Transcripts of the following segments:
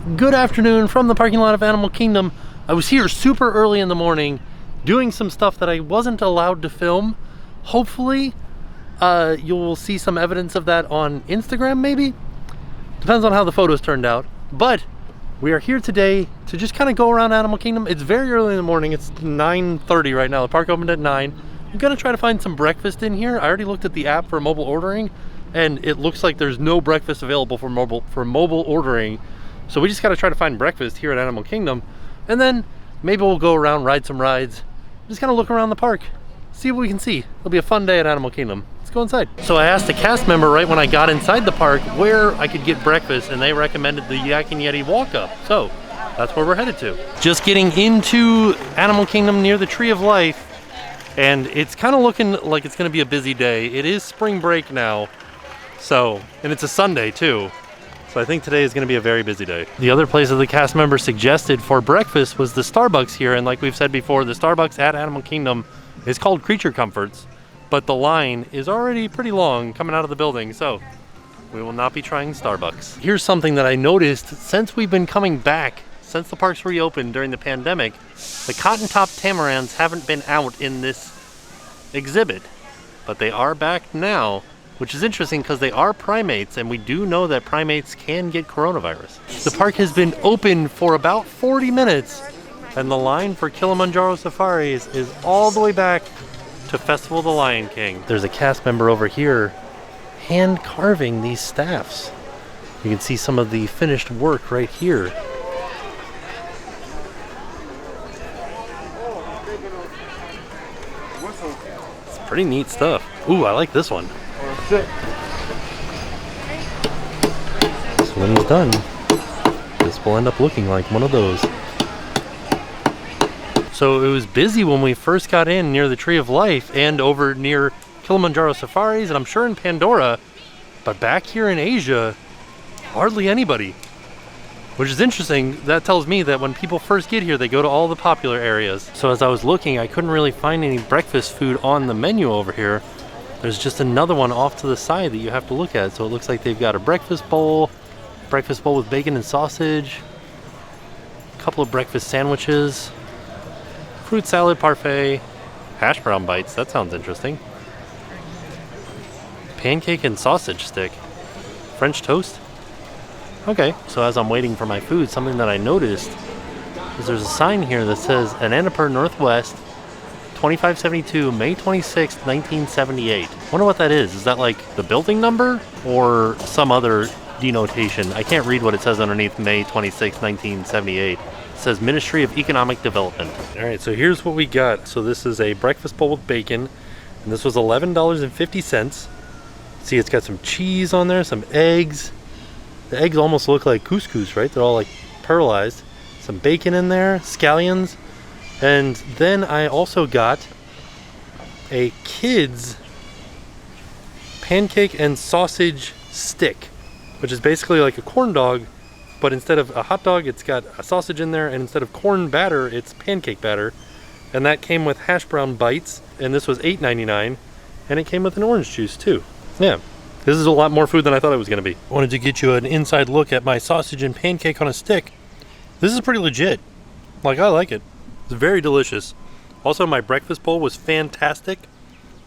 Good afternoon from the parking lot of Animal Kingdom. I was here super early in the morning doing some stuff that I wasn't allowed to film. Hopefully you'll see some evidence of that on Instagram, maybe? Depends on how the photos turned out. But we are here today to just kind of go around Animal Kingdom. It's very early in the morning. It's 9:30 right now. The park opened at 9. I'm gonna try to find some breakfast in here. I already looked at the app for mobile ordering and it looks like there's no breakfast available for mobile ordering. So we just gotta try to find breakfast here at Animal Kingdom. And then maybe we'll go around, ride some rides, just kind of look around the park, see what we can see. It'll be a fun day at Animal Kingdom. Let's go inside. So I asked a cast member right when I got inside the park where I could get breakfast, and they recommended the Yak and Yeti walk up. So that's where we're headed to. Just getting into Animal Kingdom near the Tree of Life, and it's kind of looking like it's gonna be a busy day. It is spring break now, so, and it's a Sunday too. So I think today is gonna be a very busy day. The other place that the cast member suggested for breakfast was the Starbucks here, and like we've said before, the Starbucks at Animal Kingdom is called Creature Comforts, but the line is already pretty long coming out of the building, so we will not be trying Starbucks. Here's something that I noticed since we've been coming back, since the parks reopened during the pandemic, the cotton top tamarins haven't been out in this exhibit, but they are back now, which is interesting because they are primates, and we do know that primates can get coronavirus. The park has been open for about 40 minutes, and the line for Kilimanjaro Safaris is all the way back to Festival of the Lion King. There's a cast member over here hand carving these staffs. You can see some of the finished work right here. It's pretty neat stuff. Ooh, I like this one. So when he's done, this will end up looking like one of those. So it was busy when we first got in near the Tree of Life and over near Kilimanjaro Safaris, and I'm sure in Pandora, but back here in Asia, hardly anybody. Which is interesting. That tells me that when people first get here, they go to all the popular areas. So as I was looking, I couldn't really find any breakfast food on the menu over here. There's just another one off to the side that you have to look at. So it looks like they've got a breakfast bowl with bacon and sausage, a couple of breakfast sandwiches, fruit salad parfait, hash brown bites, that sounds interesting, pancake and sausage stick, French toast. Okay, so as I'm waiting for my food, something that I noticed is there's a sign here that says Anandapur Northwest 2572, May 26, 1978. Wonder what that is. Is that like the building number or some other denotation? I can't read what it says underneath May 26, 1978. It says Ministry of Economic Development. All right, so here's what we got. So this is a breakfast bowl with bacon, and this was $11.50. See, it's got some cheese on there, some eggs. The eggs almost look like couscous, right? They're all like pearlized. Some bacon in there, scallions. And then I also got a kid's pancake and sausage stick, which is basically like a corn dog, but instead of a hot dog, it's got a sausage in there, and instead of corn batter, it's pancake batter. And that came with hash brown bites, and this was $8.99, and it came with an orange juice too. Yeah, this is a lot more food than I thought it was going to be. I wanted to get you an inside look at my sausage and pancake on a stick. This is pretty legit. Like, I like it. It's very delicious. Also, my breakfast bowl was fantastic.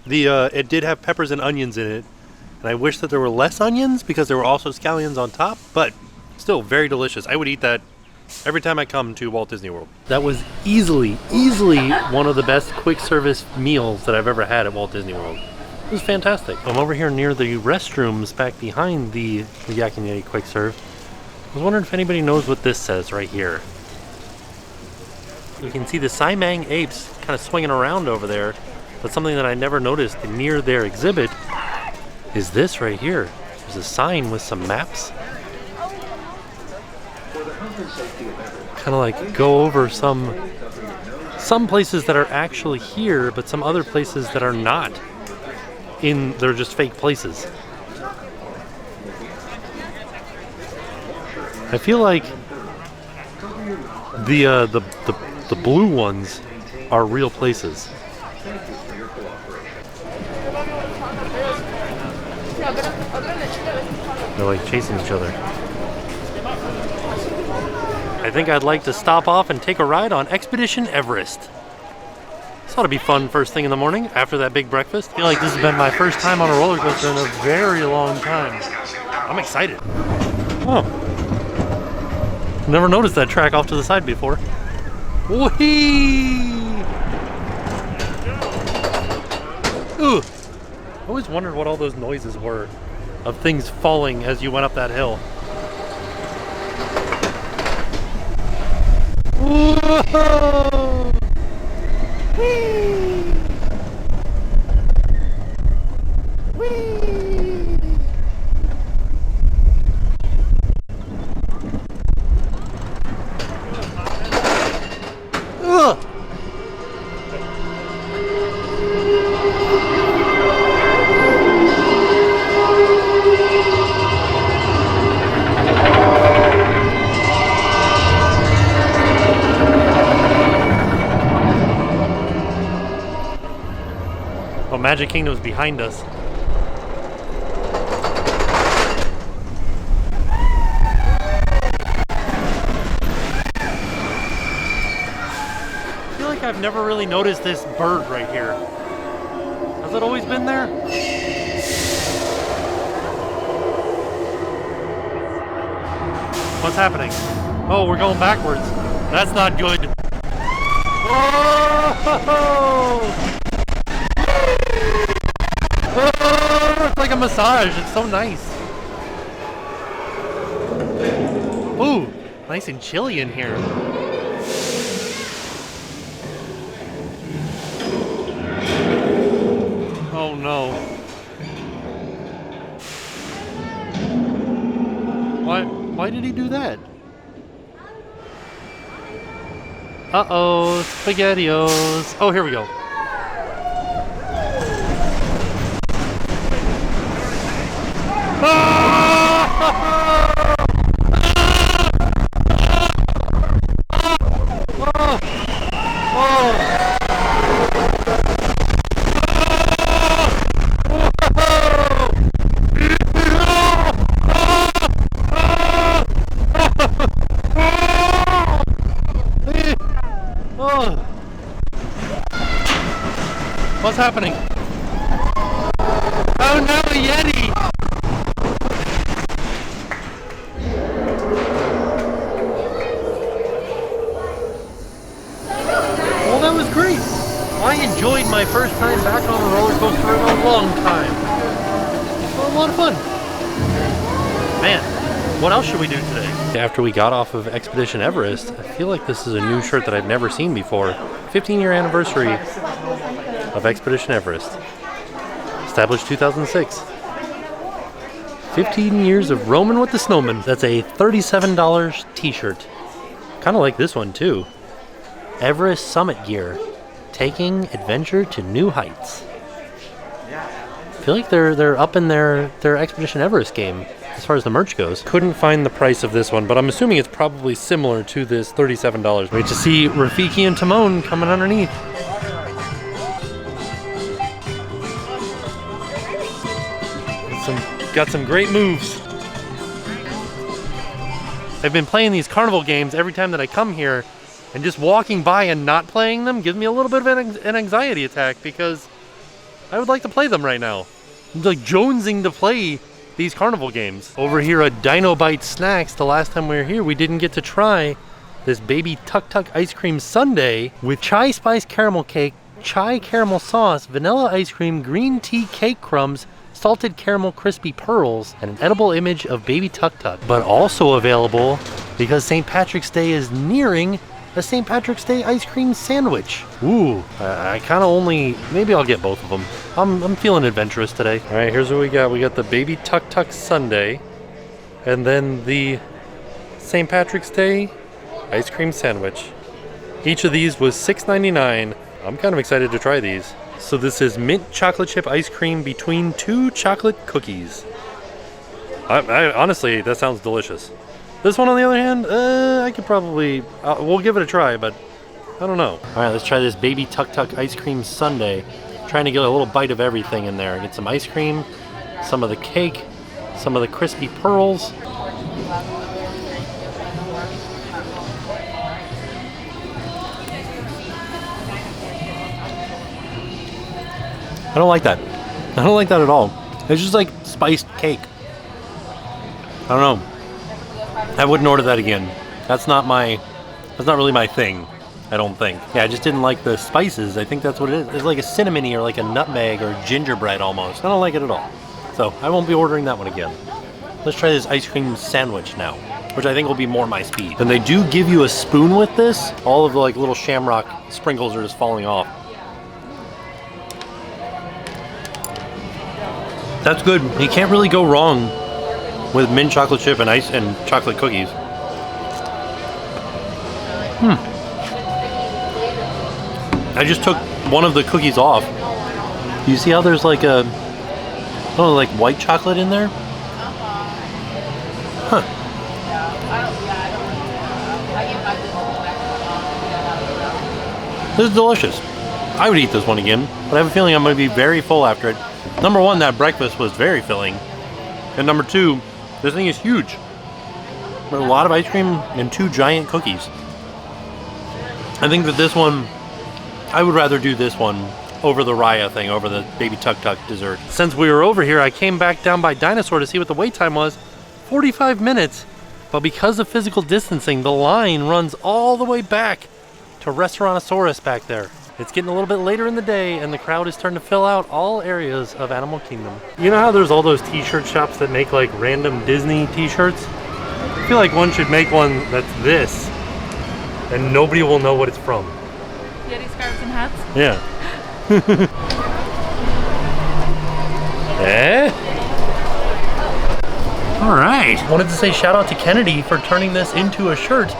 It did have peppers and onions in it, and I wish that there were less onions because there were also scallions on top, but still very delicious. I would eat that every time I come to Walt Disney World. That was easily one of the best quick service meals that I've ever had at Walt Disney World. It was fantastic. I'm over here near the restrooms back behind the Yak and Yeti quick serve. I was wondering if anybody knows what this says right here. You can see the Saimang apes kind of swinging around over there, but something that I never noticed near their exhibit is this right here. There's a sign with some maps. Kind of like go over some places that are actually here, but some other places that are not. They're just fake places. I feel like the blue ones are real places. They're like chasing each other. I think I'd like to stop off and take a ride on Expedition Everest. This ought to be fun first thing in the morning after that big breakfast. I feel like this has been my first time on a roller coaster in a very long time. I'm excited. Oh. Never noticed that track off to the side before. Whee! Ooh. I always wondered what all those noises were of things falling as you went up that hill. Whoa! Whee! Whee! Ugh! Oh, Magic Kingdom's behind us. I feel like I've never really noticed this bird right here. Has it always been there? What's happening? Oh, we're going backwards. That's not good. Whoa! Oh, it's like a massage. It's so nice. Ooh, nice and chilly in here. Oh no. Why did he do that? Uh-oh, SpaghettiOs. Oh, here we go. What's happening? Oh no, a Yeti! Well, that was great. I enjoyed my first time back on a roller coaster in a long time. Well, a lot of fun. Man, what else should we do today? After we got off of Expedition Everest, I feel like this is a new shirt that I've never seen before. 15-year anniversary of Expedition Everest. Established 2006. 15 years of roaming with the snowman. That's a $37 t-shirt. Kind of like this one too. Everest Summit Gear. Taking adventure to new heights. I feel like they're up in their Expedition Everest game as far as the merch goes. Couldn't find the price of this one, but I'm assuming it's probably similar to this $37. Wait to see Rafiki and Timon coming underneath. Got some great moves. I've been playing these carnival games every time that I come here, and just walking by and not playing them gives me a little bit of an anxiety attack because I would like to play them right now. I'm like jonesing to play these carnival games. Over here at Dino Bite Snacks, the last time we were here, we didn't get to try this baby Tuk Tuk ice cream sundae with chai spice caramel cake, chai caramel sauce, vanilla ice cream, green tea cake crumbs, salted caramel crispy pearls, and an edible image of baby Tuk Tuk. But also available, because St. Patrick's Day is nearing, a St. Patrick's Day ice cream sandwich. Ooh, I kind of only, maybe I'll get both of them. I'm feeling adventurous today. All right, here's what we got. We got the baby Tuk Tuk sundae, and then the St. Patrick's Day ice cream sandwich. Each of these was $6.99. I'm kind of excited to try these. So this is mint chocolate chip ice cream between two chocolate cookies. I honestly, that sounds delicious. This one, on the other hand, I could probably, we'll give it a try, but I don't know. All right, let's try this baby Tuk Tuk ice cream sundae. Trying to get a little bite of everything in there. Get some ice cream, some of the cake, some of the crispy pearls. don't like that. I don't like that at all. It's just like spiced cake. I don't know. I wouldn't order that again. That's not really my thing, I don't think. Yeah, I just didn't like the spices. I think that's what it is. It's like a cinnamony or like a nutmeg or gingerbread almost. I don't like it at all. So I won't be ordering that one again. Let's try this ice cream sandwich now, which I think will be more my speed. And they do give you a spoon with this. All of the like little shamrock sprinkles are just falling off. That's good. You can't really go wrong with mint chocolate chip and ice and chocolate cookies. I just took one of the cookies off. You see how there's like a, oh, like white chocolate in there? Huh. This is delicious. I would eat this one again, but I have a feeling I'm going to be very full after it. Number one, that breakfast was very filling. And number two, this thing is huge. There's a lot of ice cream and 2 giant cookies. I think that this one, I would rather do this one over the Raya thing, over the Baby Tuk Tuk dessert. Since we were over here, I came back down by Dinosaur to see what the wait time was. 45 minutes. But because of physical distancing, the line runs all the way back to Restaurantosaurus back there. It's getting a little bit later in the day and the crowd is starting to fill out all areas of Animal Kingdom. You know how there's all those t-shirt shops that make like random Disney t-shirts? I feel like one should make one that's this and nobody will know what it's from. Yeti scarves and hats? Yeah. Eh? Alright. Wanted to say shout out to Kennedy for turning this into a shirt.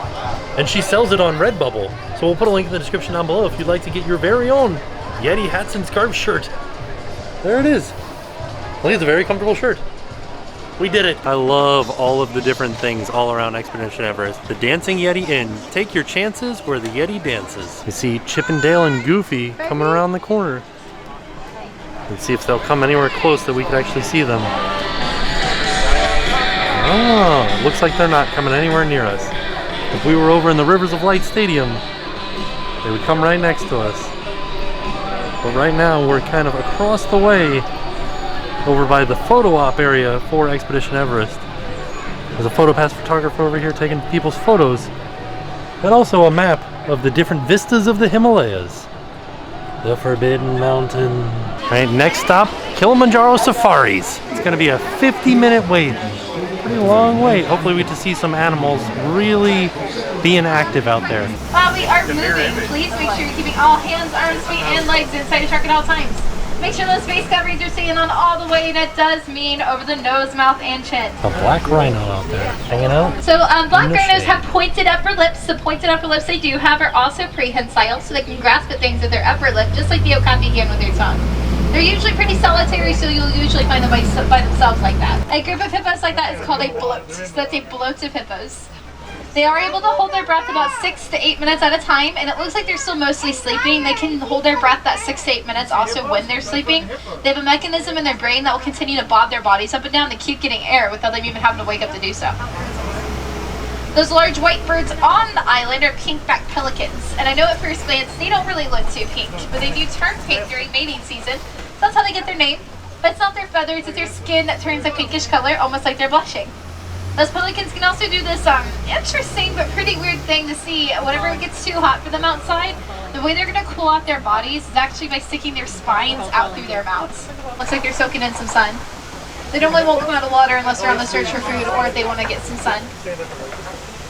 And she sells it on Redbubble. So we'll put a link in the description down below if you'd like to get your very own Yeti hats and scarves shirt. There it is. I think it's a very comfortable shirt. We did it. I love all of the different things all around Expedition Everest. The Dancing Yeti Inn. Take your chances where the Yeti dances. You see Chip and Dale and Goofy coming around the corner. Let's see if they'll come anywhere close that we could actually see them. Oh, looks like they're not coming anywhere near us. If we were over in the Rivers of Light Stadium, they would come right next to us. But right now we're kind of across the way over by the photo op area for Expedition Everest. There's a photo pass photographer over here taking people's photos. And also a map of the different vistas of the Himalayas. The Forbidden Mountain. All right, next stop, Kilimanjaro Safaris. It's gonna be a 50-minute wait. Pretty long wait. Hopefully we get to see some animals really being active out there. While we are moving, please make sure you're keeping all hands, arms, feet, and legs inside the truck at all times. Make sure those face coverings are staying on all the way. That does mean over the nose, mouth, and chin. A black rhino out there hanging out. So black rhinos have pointed upper lips. The pointed upper lips they do have are also prehensile, so they can grasp at things with their upper lip, just like the Okapi can with their tongue. They're usually pretty solitary, so you'll usually find them by themselves like that. A group of hippos like that is called a bloat. So that's a bloat of hippos. They are able to hold their breath about 6 to 8 minutes at a time, and it looks like they're still mostly sleeping. They can hold their breath that 6 to 8 minutes also when they're sleeping. They have a mechanism in their brain that will continue to bob their bodies up and down to keep getting air without them even having to wake up to do so. Those large white birds on the island are pink-backed pelicans, and I know at first glance they don't really look too pink, but they do turn pink during mating season. So that's how they get their name. But it's not their feathers, it's their skin that turns a pinkish color, almost like they're blushing. Those pelicans can also do this interesting but pretty weird thing to see. Whenever it gets too hot for them outside, the way they're going to cool off their bodies is actually by sticking their spines out through their mouths. Looks like they're soaking in some sun. They normally won't come out of water unless they're on the search for food or if they want to get some sun.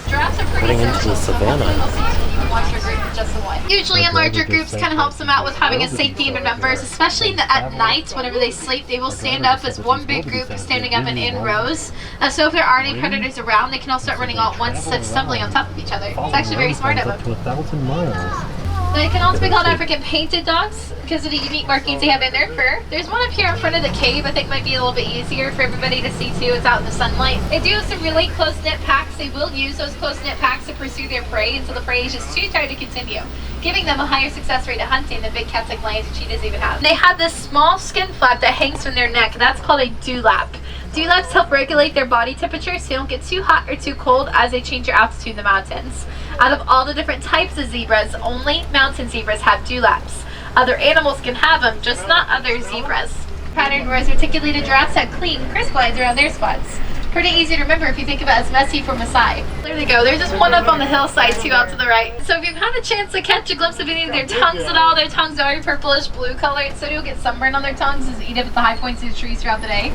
Giraffes are pretty social, so hopefully they'll see you can watch your group with just the one. Usually in larger groups kind of helps them out with having a safety in their numbers, especially at night whenever they sleep. They will stand up as one big group standing up and in rows. So if there are any predators around, they can all start running all at once instead of stumbling on top of each other. It's actually very smart of them. Up to 1,000 miles. They can also be called African painted dogs because of the unique markings they have in their fur. There's one up here in front of the cave I think might be a little bit easier for everybody to see too. It's out in the sunlight. They do have some really close-knit packs. They will use those close-knit packs to pursue their prey until the prey is just too tired to continue, giving them a higher success rate at hunting than big cats like lions and cheetahs even have. They have this small skin flap that hangs from their neck. That's called a dewlap. Dewlaps help regulate their body temperature so they don't get too hot or too cold as they change their altitude in the mountains. Out of all the different types of zebras, only mountain zebras have dewlaps. Other animals can have them, just not other zebras. Pattern, whereas reticulated giraffes have clean, crisp lines around their spots. Pretty easy to remember if you think about it as messy from a side. There they go. There's just one up on the hillside, two out to the right. So if you've had a chance to catch a glimpse of any of their tongues at all, their tongues are purplish blue colored, so you'll get sunburn on their tongues as they eat up at the high points of the trees throughout the day.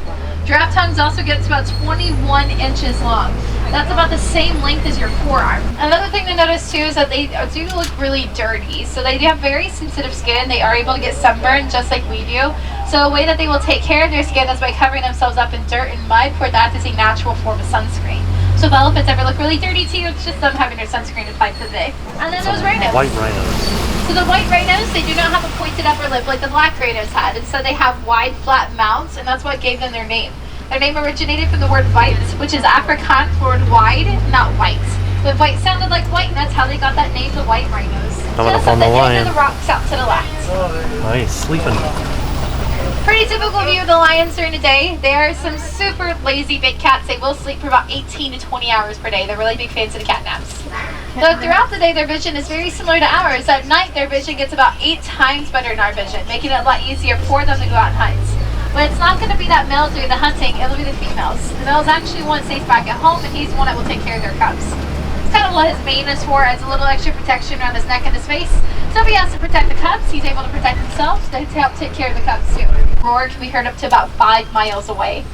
Giraffe tongues also get to about 21 inches long. That's about the same length as your forearm. Another thing to notice too is that they do look really dirty. So they do have very sensitive skin. They are able to get sunburned just like we do. So a way that they will take care of their skin is by covering themselves up in dirt and mud, for that is a natural form of sunscreen. So if elephants ever look really dirty to you, it's just them having their sunscreen applied for the day. And then those rhinos. White rhinos. So the white rhinos, they do not have a pointed upper lip like the black rhinos had. Instead they have wide, flat mouths, and that's what gave them their name. Their name originated from the word vids, which is Afrikaans for wide, not white. But white sounded like white, and that's how they got that name, the white rhinos. Coming Just up on the at the lion. end of the rocks out to the left. Nice, sleeping. Pretty typical view of the lions during the day. They are some super lazy big cats. They will sleep for about 18 to 20 hours per day. They're really big fans of the cat naps. So throughout the day, their vision is very similar to ours. At night, their vision gets about 8 times better than our vision, making it a lot easier for them to go out and hunt. But it's not going to be that males doing the hunting, it'll be the females. The males actually want to stay back at home, and he's the one that will take care of their cubs. It's kind of what his mane is for, as a little extra protection around his neck and his face. So if he has to protect the cubs, he's able to protect himself to help take care of the cubs too. Roar can be heard up to about 5 miles away.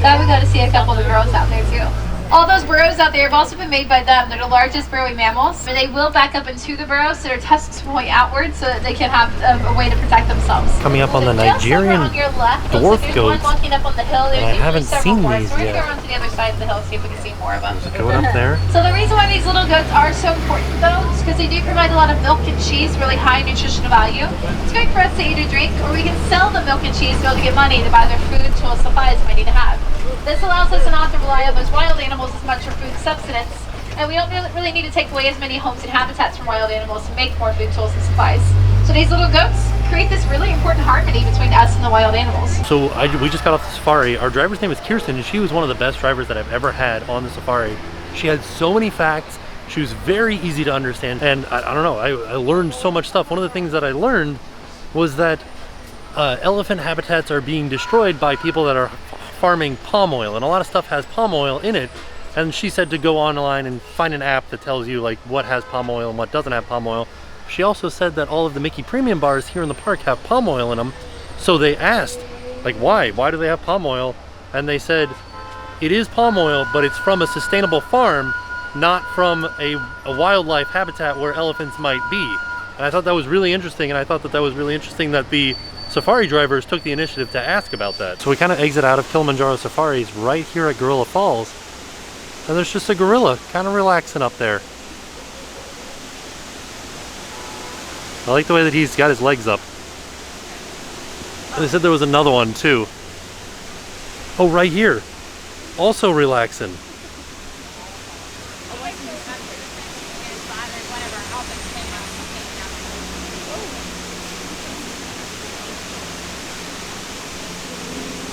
Now we got to see a couple of the burrows out there too. All those burrows out there have also been made by them. They're the largest burrowing mammals, but they will back up into the burrows so their tusks point outward so that they can have a way to protect themselves. Coming up on the Nigerian on your left, dwarf there's goats. one walking up on the hill. There's I usually haven't several seen more. these So we're yet. going to go around to the other side of the hill, see if we can see more of them. Going up there. So the reason why these little goats are so important though is because they do provide a lot of milk and cheese, really high nutritional value. It's great for us to eat or drink, or we can sell the milk and cheese to be able to get money to buy their food, tools, supplies we need to have. This allows us not to rely on those wild animals as much for food subsistence, and we don't really need to take away as many homes and habitats from wild animals to make more food, tools, and supplies. So these little goats create this really important harmony between us and the wild animals. So we just got off the safari. Our driver's name is Kirsten, and she was one of the best drivers that I've ever had on the safari. She had so many facts. She was very easy to understand, and I don't know, I learned so much stuff. One of the things that I learned was that elephant habitats are being destroyed by people that are farming palm oil, and a lot of stuff has palm oil in it. And she said to go online and find an app that tells you like what has palm oil and what doesn't have palm oil. She also said that all of the Mickey Premium bars here in the park have palm oil in them. So they asked, like, why do they have palm oil? And they said, it is palm oil, but it's from a sustainable farm, not from a wildlife habitat where elephants might be. And I thought that was really interesting, and I thought that that was really interesting that the safari drivers took the initiative to ask about that. So we kind of exit out of Kilimanjaro Safaris right here at Gorilla Falls, and there's just a gorilla kind of relaxing up there. I like the way that he's got his legs up. They said there was another one too. Oh, right here. Also relaxing.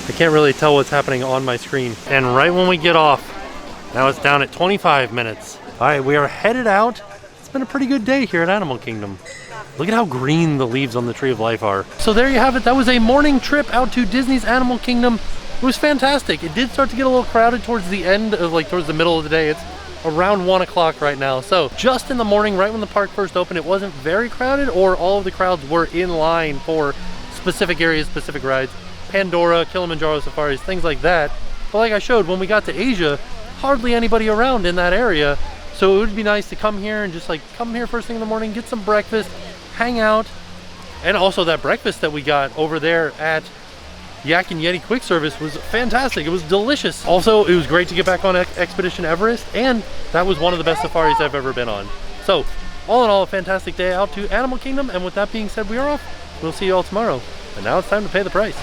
I can't really tell what's happening on my screen. And right when we get off, now it's down at 25 minutes. All right, we are headed out. It's been a pretty good day here at Animal Kingdom. Look at how green the leaves on the Tree of Life are. So there you have it. That was a morning trip out to Disney's Animal Kingdom. It was fantastic. It did start to get a little crowded towards the end of towards the middle of the day. It's around 1 o'clock right now. So just in the morning, right when the park first opened, it wasn't very crowded, or all of the crowds were in line for specific areas, specific rides. Pandora, Kilimanjaro Safaris, things like that. But like I showed, when we got to Asia, hardly anybody around in that area. So it would be nice to come here and just come here first thing in the morning, get some breakfast, hang out. And also that breakfast that we got over there at Yak and Yeti Quick Service was fantastic. It was delicious. Also, it was great to get back on Expedition Everest, and that was one of the best safaris I've ever been on. So all in all, a fantastic day out to Animal Kingdom. And with that being said, we are off. We'll see you all tomorrow. And now it's time to pay the price.